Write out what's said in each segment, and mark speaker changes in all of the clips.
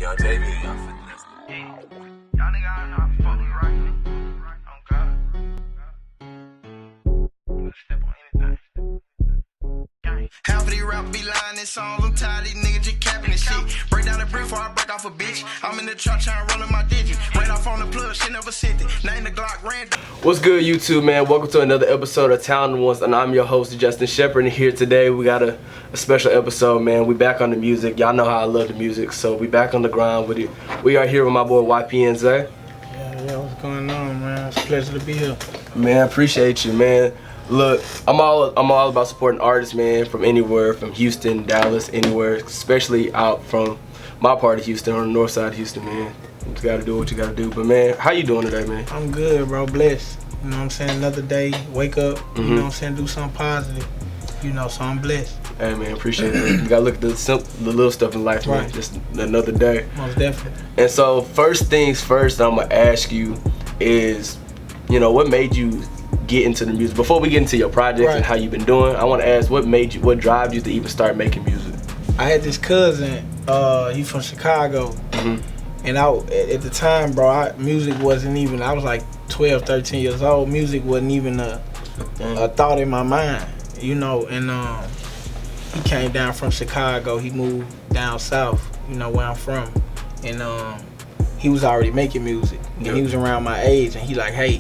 Speaker 1: Young JB.
Speaker 2: Y'all nigga I know I fuck with right. Oh God. You step on anything. Half of these rap be lying in songs. I'm tired of these niggas just capping and shit. Break down the brick before I break off a bitch. I'm in the truck trying to roll in my digits. Right off on the plug, shit never sent it. Name the Glock random.
Speaker 3: What's good, YouTube, man? Welcome to another episode of TalentedOnes, and I'm your host, Justin Shepard. And here today, we got a special episode, man. We back on the music. Y'all know how I love the music, so we back on the grind with it. We are here with my boy YPN Zae.
Speaker 4: Yeah, what's going on, man? It's a pleasure to be here.
Speaker 3: Man, appreciate you, man. Look, I'm all about supporting artists, man, from anywhere, from Houston, Dallas, anywhere, especially out from my part of Houston, on the north side of Houston, man. You just gotta do what you gotta do. But man, how you doing today, man?
Speaker 4: I'm good, bro. Blessed. You know what I'm saying? Another day, wake up, you know what I'm saying, do something positive. You know, so I'm blessed.
Speaker 3: Hey, man, appreciate it. You gotta look at the little stuff in life, man.
Speaker 4: Right.
Speaker 3: Just another day.
Speaker 4: Most definitely.
Speaker 3: And so, first things first, I'm gonna ask you is, you know, what made you get into the music? Before we get into your projects and how you've been doing, I want to ask what drive you to even start making music?
Speaker 4: I had this cousin, he's from Chicago, and at the time, bro, music wasn't even, I was like 12, 13 years old, music wasn't even a thought in my mind, you know, and he came down from Chicago, he moved down south, you know, where I'm from, and he was already making music, and he was around my age, and he like, hey,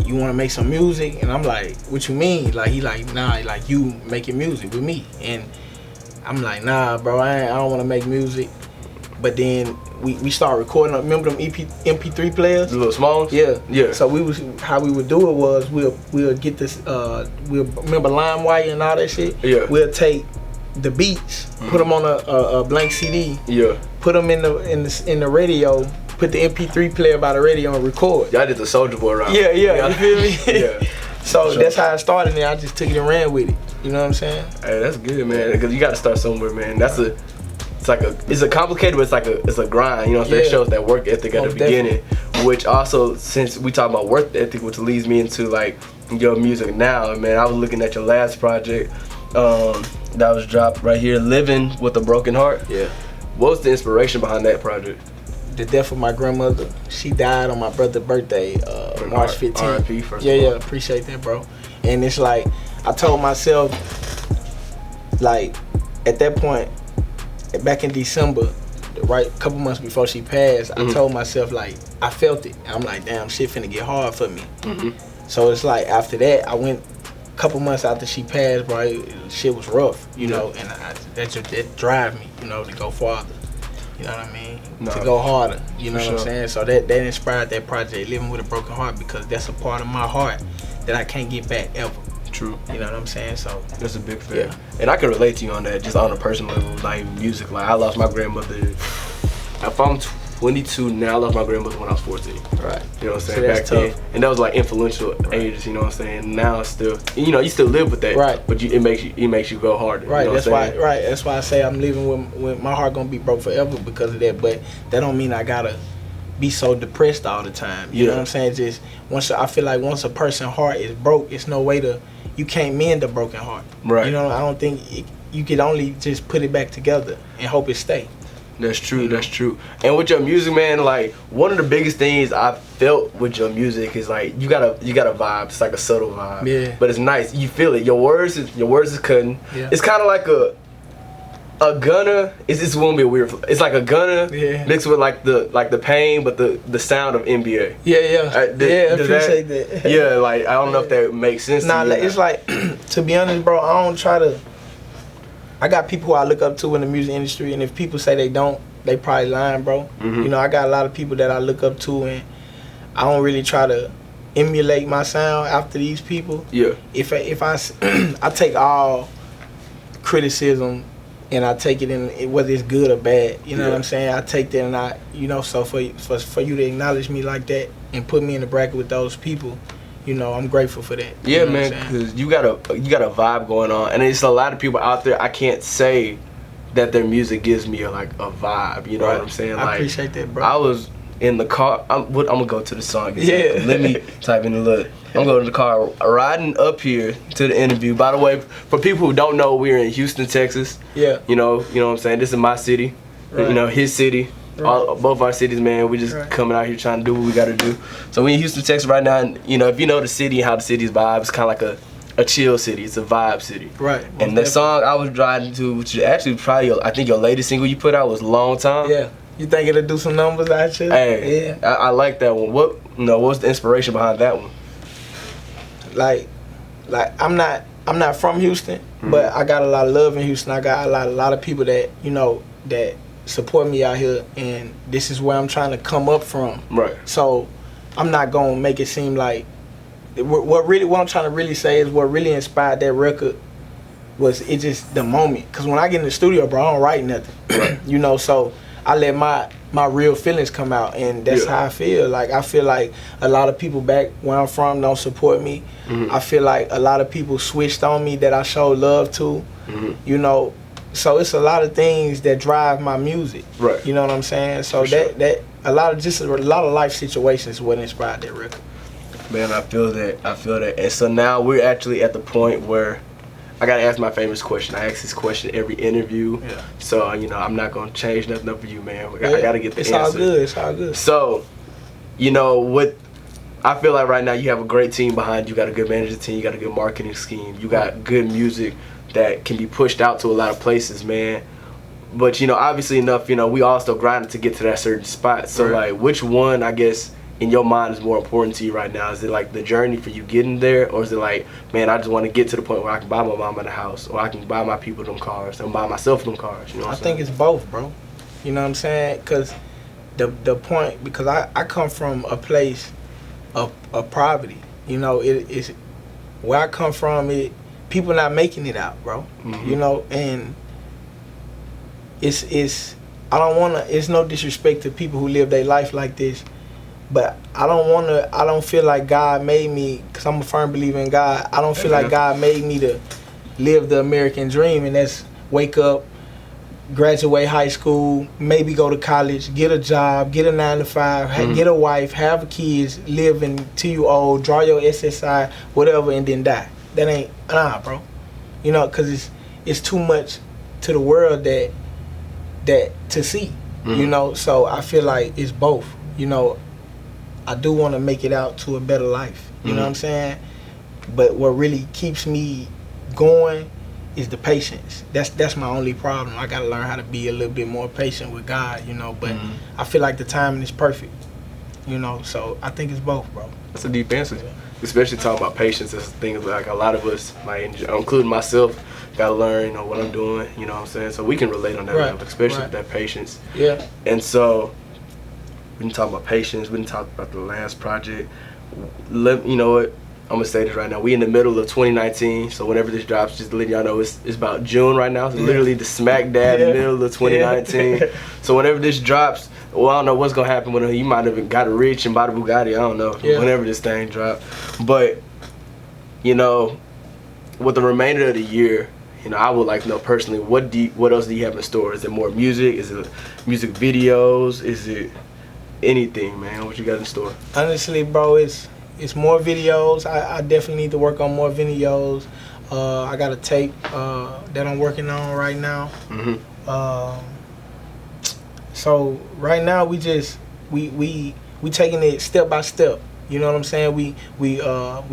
Speaker 4: you want to make some music? And I'm like, what you mean? Like, he like, nah, like, you making music with me. And I'm like, nah, bro, I don't want to make music. But then we started recording. Remember them MP3 players?
Speaker 3: The little small ones?
Speaker 4: Yeah.
Speaker 3: Yeah.
Speaker 4: So how we would do it was we'll get this, we'll remember LimeWire and all that shit?
Speaker 3: Yeah.
Speaker 4: We'll take the beats, put them on a blank CD.
Speaker 3: Yeah.
Speaker 4: Put them in the radio. Put the MP3 player by the radio and record.
Speaker 3: Y'all did the Soulja Boy route.
Speaker 4: Yeah, you feel me?
Speaker 3: Yeah.
Speaker 4: So that's how I started, and I just took it and ran with it. You know what I'm saying?
Speaker 3: Hey, that's good, man. Because you got to start somewhere, man. It's a complicated, but it's a grind. You know what I'm saying? It shows that work ethic at the beginning, which also, since we talk about work ethic, which leads me into like your music now, man. I was looking at your last project that was dropped right here, "Living with a Broken Heart."
Speaker 4: Yeah.
Speaker 3: What was the inspiration behind that project?
Speaker 4: The death of my grandmother. She died on my brother's birthday, March 15th.
Speaker 3: R.I.P. first of all.
Speaker 4: Yeah, appreciate that, bro. And it's like, I told myself, like, at that point, back in December, right, a couple months before she passed, I told myself, like, I felt it. I'm like, damn, shit finna get hard for me. So it's like, after that, I went a couple months after she passed, bro, shit was rough, you know, and that drive me, you know, to go farther. You know what I mean? To go harder. You know what I'm saying? So that inspired that project, Living with a Broken Heart, because that's a part of my heart that I can't get back ever.
Speaker 3: True.
Speaker 4: You know what I'm saying? So
Speaker 3: that's a big fact. Yeah. And I can relate to you on that, just on a personal level, like music. Like, I lost my grandmother. If I'm 22 now, I lost my grandmother when I was 14.
Speaker 4: Right.
Speaker 3: You know what I'm saying?
Speaker 4: So that's
Speaker 3: back
Speaker 4: tough.
Speaker 3: then. And that was like influential ages, you know what I'm saying? Now it's still, you know, you still live with that.
Speaker 4: Right.
Speaker 3: But it makes you go harder.
Speaker 4: Right,
Speaker 3: you know
Speaker 4: that's why. Right, that's why I say I'm living with my heart gonna be broke forever because of that. But that don't mean I gotta be so depressed all the time. You know what I'm saying? Just I feel like once a person's heart is broke, it's no way you can't mend a broken heart.
Speaker 3: Right.
Speaker 4: You know, I don't think you could only just put it back together and hope it stay.
Speaker 3: That's true, that's true. And with your music, man, like, one of the biggest things I felt with your music is like you got a vibe. It's like a subtle vibe.
Speaker 4: Yeah.
Speaker 3: But it's nice. You feel it. Your words is cutting.
Speaker 4: Yeah.
Speaker 3: It's kind of like a Gunna. It's gonna be a weird. It's like a Gunna mixed with like the pain, but the sound of NBA.
Speaker 4: Yeah. I appreciate that.
Speaker 3: Yeah, like, I don't know if that makes sense.
Speaker 4: Nah,
Speaker 3: to you.
Speaker 4: it's like, to be honest, bro, I don't try to. I got people who I look up to in the music industry, and if people say they don't, they probably lying, bro. You know, I got a lot of people that I look up to, and I don't really try to emulate my sound after these people. Yeah. If I take all criticism and I take it in, whether it's good or bad, you know what I'm saying? I take that and you know, so for you to acknowledge me like that and put me in the bracket with those people, you know, I'm grateful for that.
Speaker 3: Yeah,
Speaker 4: you know
Speaker 3: man, because you got a vibe going on, and there's a lot of people out there. I can't say that their music gives me a vibe. You know what I'm saying?
Speaker 4: I appreciate that, bro.
Speaker 3: I was in the car. I'm gonna go to the song.
Speaker 4: Yeah.
Speaker 3: Let me type in the look. I'm going to the car, riding up here to the interview. By the way, for people who don't know, we're in Houston, Texas.
Speaker 4: Yeah.
Speaker 3: You know what I'm saying? This is my city. Right. You know, his city. both our cities, man. We just coming out here trying to do what we got to do. So we in Houston, Texas right now, and you know, if you know the city and how the city's vibe, it's kind of like a chill city. It's a vibe city.
Speaker 4: Right.
Speaker 3: And the song I was driving to, which is actually probably I think your latest single you put out was "Long Time."
Speaker 4: Yeah. You think it'll do some numbers out here?
Speaker 3: Hey, yeah. I like that one. What was the inspiration behind that one?
Speaker 4: Like I'm not from Houston, but I got a lot of love in Houston. I got a lot of people that that support me out here, and this is where I'm trying to come up from.
Speaker 3: Right.
Speaker 4: So I'm not gonna make it seem like what I'm trying to really say is what really inspired that record was it just the moment. Cause when I get in the studio, bro, I don't write nothing. So I let my real feelings come out, and that's how I feel. Like I feel like a lot of people back where I'm from don't support me. I feel like a lot of people switched on me that I showed love to. So it's a lot of things that drive my music. Right. You know what I'm saying? So that a lot of life situations what inspired that record.
Speaker 3: Man, I feel that. And so now we're actually at the point where I gotta ask my famous question. I ask this question every interview. Yeah. So I'm not gonna change nothing up for you, man. I gotta get the answer.
Speaker 4: It's all good.
Speaker 3: So, what I feel like right now, you have a great team behind you. You got a good management team. You got a good marketing scheme. You got good music that can be pushed out to a lot of places, man. But obviously enough, we all still grinding to get to that certain spot. So like, which one, I guess, in your mind is more important to you right now? Is it like the journey for you getting there, or is it like, man, I just want to get to the point where I can buy my mama the house, or I can buy my people them cars, and buy myself them cars?
Speaker 4: I think it's both, bro. You know what I'm saying? Because the point, because I come from a place of poverty. It's where I come from. People not making it out, bro. And it's I don't wanna. It's no disrespect to people who live their life like this. But I don't feel like God made me, because I'm a firm believer in God. I don't feel like God made me to live the American dream, and that's wake up, graduate high school, maybe go to college, get a job, get a 9-to-5, get a wife, have kids, live until you old, draw your SSI, whatever, and then die. That ain't, bro. Because it's too much to the world that to see, So I feel like it's both, I do want to make it out to a better life. You know what I'm saying? But what really keeps me going is the patience. That's my only problem. I got to learn how to be a little bit more patient with God, But I feel like the timing is perfect, So I think it's both, bro.
Speaker 3: That's a deep answer. Especially talking about patience. That's the thing. Like a lot of us, including myself, got to learn, what I'm doing. You know what I'm saying? So we can relate on that level, especially with that patience. Yeah. And so, we didn't talk about patience. We didn't talk about the last project. You know what? I'm gonna say this right now. We in the middle of 2019, so whenever this drops, just to let y'all know, it's about June right now. So literally the smack dab middle of 2019. So whenever this drops, well, I don't know what's gonna happen with him. You might have got rich and bought a Bugatti. I don't know. Whenever this thing drop, but with the remainder of the year, I would like to know personally, what else do you have in store? Is it more music? Is it music videos? Is it anything, man? What you got in store?
Speaker 4: Honestly, bro, it's more videos. I definitely need to work on more videos. I got a tape that I'm working on right now. So right now we taking it step by step. You know what I'm saying? We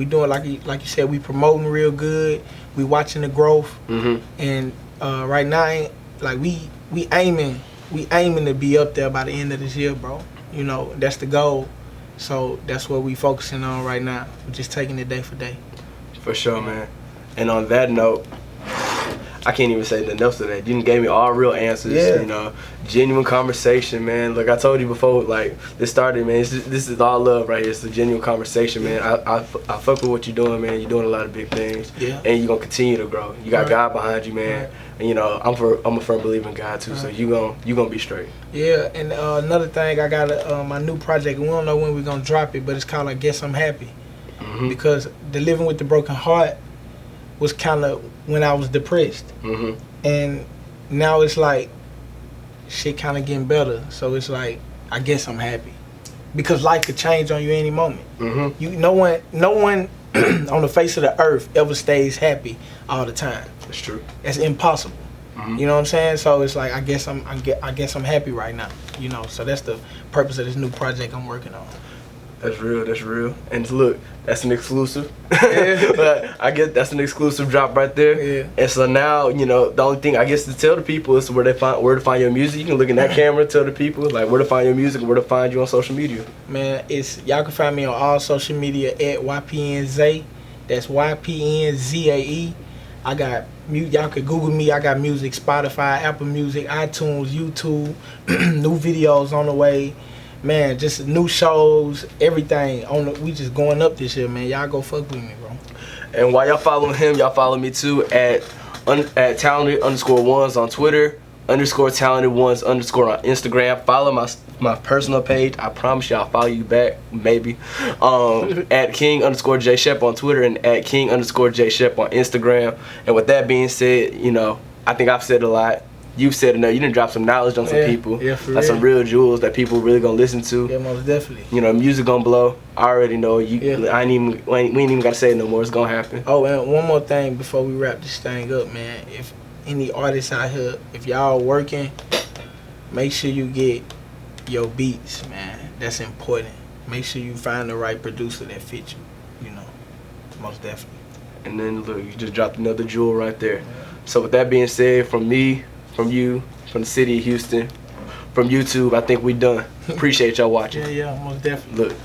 Speaker 4: doing like you said. We promoting real good. We watching the growth. And right now, like we aiming to be up there by the end of this year, bro. That's the goal. So that's what we focusing on right now. We're just taking it day for day.
Speaker 3: For sure, man. And on that note, I can't even say nothing else to that. You gave me all real answers, genuine conversation, man. Like I told you before, like this started, man. This is all love right here. It's a genuine conversation, man. I fuck with what you're doing, man. You're doing a lot of big things, and you're gonna continue to grow. You got God behind you, man. And I'm a firm believer in God too. So you gonna be straight.
Speaker 4: Yeah, and another thing, I got my new project. We don't know when we're gonna drop it, but it's called I Guess I'm Happy, because the Living with the Broken Heart was kind of when I was depressed, and now it's like shit kind of getting better. So it's like I guess I'm happy, because life could change on you any moment. No one on the face of the earth ever stays happy all the time.
Speaker 3: That's true.
Speaker 4: That's impossible. You know what I'm saying? So it's like I guess I'm happy right now. You know, so that's the purpose of this new project I'm working on.
Speaker 3: That's real. That's real. And look, that's an exclusive. But I guess that's an exclusive drop right there.
Speaker 4: Yeah.
Speaker 3: And so now, you know, the only thing I guess to tell the people is where to find your music. You can look in that camera, tell the people like where to find your music, where to find you on social media.
Speaker 4: Man, y'all can find me on all social media at YPN Zae. That's YPN Zae. I got y'all can Google me. I got music, Spotify, Apple Music, iTunes, YouTube. New videos on the way. Man, just new shows, everything. We just going up this year, man. Y'all go fuck with me, bro.
Speaker 3: And while y'all following him, y'all follow me too at talented_ones on Twitter, _talented_ones on Instagram. Follow my personal page. I promise you I'll follow you back, maybe. At King_J Shep on Twitter and at King_J Shep on Instagram. And with that being said, you know, I think I've said a lot. You've said enough. You done dropped some knowledge on some people.
Speaker 4: Yeah, for
Speaker 3: like
Speaker 4: real.
Speaker 3: some real jewels that people really gonna listen to.
Speaker 4: Yeah, most definitely.
Speaker 3: You know, music gonna blow. I already know. We ain't even gotta say it no more. It's gonna happen.
Speaker 4: Oh, and one more thing before we wrap this thing up, man. If any artists out here, if y'all working, make sure you get your beats, man. That's important. Make sure you find the right producer that fits you. You know, most definitely.
Speaker 3: And then look, you just dropped another jewel right there. Yeah. So with that being said, from me, from you, from the city of Houston, from YouTube, I think we done. Appreciate y'all watching.
Speaker 4: Yeah, most definitely.
Speaker 3: Look.